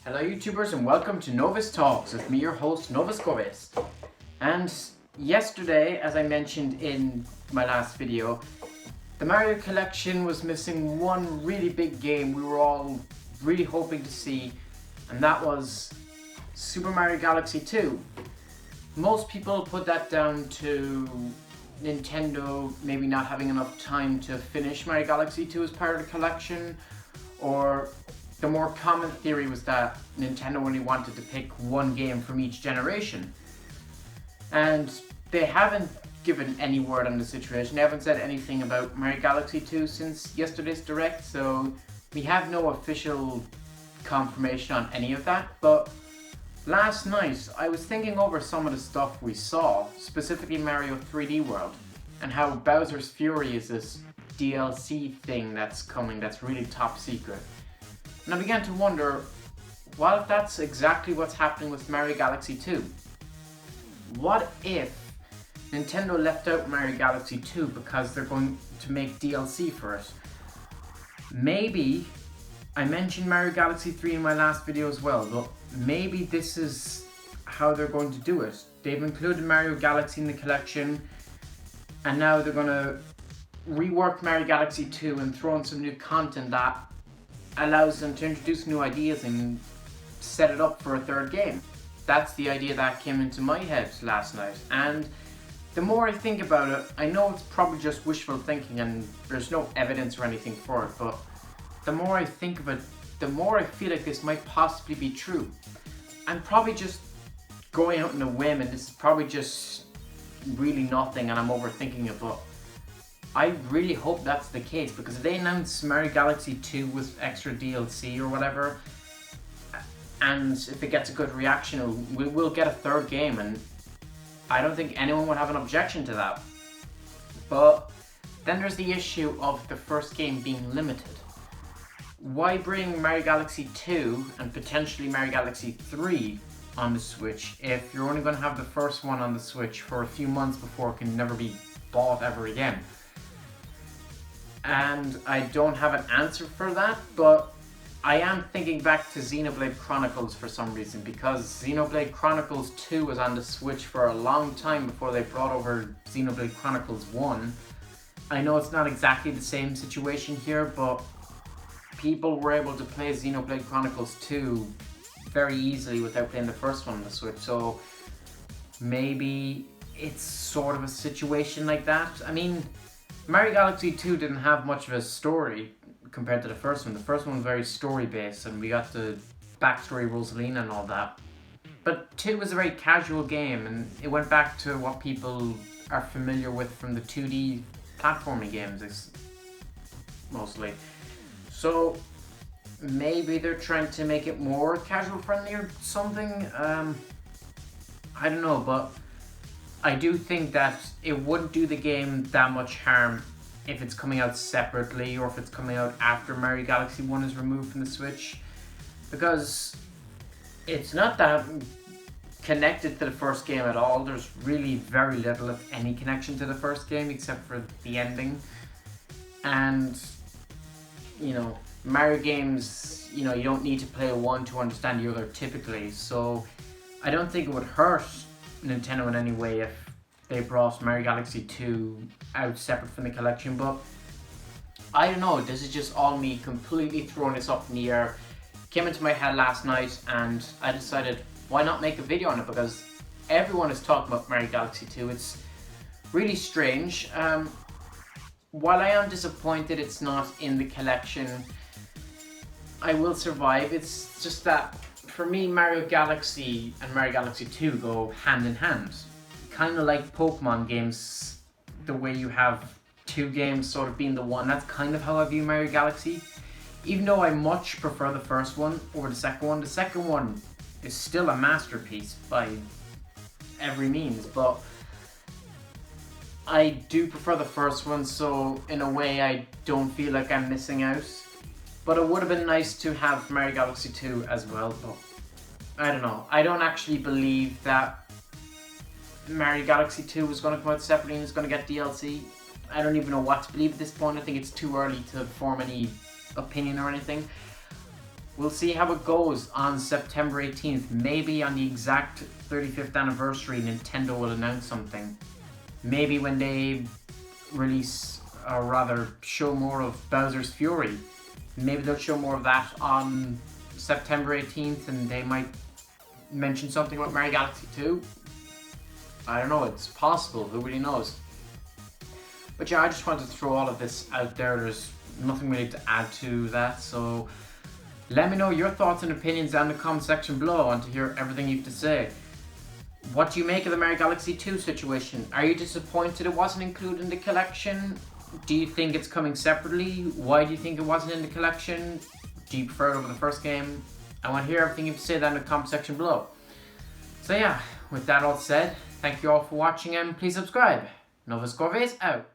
Hello YouTubers and welcome to Novus Talks with me, your host Novus Goves. And yesterday, as I mentioned in my last video, the Mario Collection was missing one really big game we were all really hoping to see, and that was Super Mario Galaxy 2. Most people put that down to Nintendo maybe not having enough time to finish Mario Galaxy 2 as part of the collection, or the more common theory was that Nintendo only wanted to pick one game from each generation. And they haven't given any word on the situation. They haven't said anything about Mario Galaxy 2 since yesterday's Direct, so we have no official confirmation on any of that. But last night, I was thinking over some of the stuff we saw, specifically Mario 3D World, and how Bowser's Fury is this DLC thing that's coming that's really top secret. And I began to wonder, what if that's exactly what's happening with Mario Galaxy 2? What if Nintendo left out Mario Galaxy 2 because they're going to make DLC for it? Maybe, I mentioned Mario Galaxy 3 in my last video as well, but maybe this is how they're going to do it. They've included Mario Galaxy in the collection, and now they're going to rework Mario Galaxy 2 and throw in some new content that allows them to introduce new ideas and set it up for a third game. That's the idea that came into my head last night, and the more I think about it, I know it's probably just wishful thinking and there's no evidence or anything for it, but the more I think of it, the more I feel like this might possibly be true. I'm probably just going out on a whim, and this is probably just really nothing and I'm overthinking it, but I really hope that's the case, because if they announce Mario Galaxy 2 with extra DLC or whatever, and if it gets a good reaction, we will get a third game, and I don't think anyone would have an objection to that. But then there's the issue of the first game being limited. Why bring Mario Galaxy 2 and potentially Mario Galaxy 3 on the Switch if you're only going to have the first one on the Switch for a few months before it can never be bought ever again? And I don't have an answer for that, but I am thinking back to Xenoblade Chronicles for some reason, because Xenoblade Chronicles 2 was on the Switch for a long time before they brought over Xenoblade Chronicles 1. I know it's not exactly the same situation here, but people were able to play Xenoblade Chronicles 2 very easily without playing the first one on the Switch, so maybe it's sort of a situation like that. I mean, Mario Galaxy 2 didn't have much of a story compared to the first one. The first one was very story-based, and we got the backstory Rosalina and all that. But 2 was a very casual game, and it went back to what people are familiar with from the 2D platforming games, mostly. So maybe they're trying to make it more casual-friendly or something. I don't know, but I do think that it wouldn't do the game that much harm if it's coming out separately, or if it's coming out after Mario Galaxy 1 is removed from the Switch, because it's not that connected to the first game at all. There's really very little, if any, connection to the first game except for the ending. And, you know, Mario games, you know, you don't need to play one to understand the other typically, so I don't think it would hurt Nintendo in any way if they brought Mario Galaxy 2 out separate from the collection. But I don't know, this is just all me completely throwing this up in the air. Came into my head last night and I decided, why not make a video on it, because everyone is talking about Mario Galaxy 2. It's really strange. While I am disappointed it's not in the collection, I will survive. It's just that for me, Mario Galaxy and Mario Galaxy 2 go hand in hand. Kind of like Pokemon games, the way you have two games sort of being the one. That's kind of how I view Mario Galaxy. Even though I much prefer the first one over the second one is still a masterpiece by every means, but I do prefer the first one, so in a way I don't feel like I'm missing out. But it would have been nice to have Mario Galaxy 2 as well, but I don't know. I don't actually believe that Mario Galaxy 2 is going to come out separately and is going to get DLC. I don't even know what to believe at this point. I think it's too early to form any opinion or anything. We'll see how it goes on September 18th. Maybe on the exact 35th anniversary, Nintendo will announce something. Maybe when they release, or rather show more of Bowser's Fury. Maybe they'll show more of that on September 18th, and they might mention something about Mario Galaxy 2. I don't know, it's possible, who really knows. But yeah, I just wanted to throw all of this out there. There's nothing really to add to that, so let me know your thoughts and opinions down in the comment section below. I want to hear everything you have to say. What do you make of the Mario Galaxy 2 situation? Are you disappointed it wasn't included in the collection? Do you think it's coming separately? Why do you think it wasn't in the collection? Do you prefer it over the first game? I want to hear everything you have to say down in the comment section below. So yeah, with that all said, thank you all for watching and please subscribe. Novus Corvées out.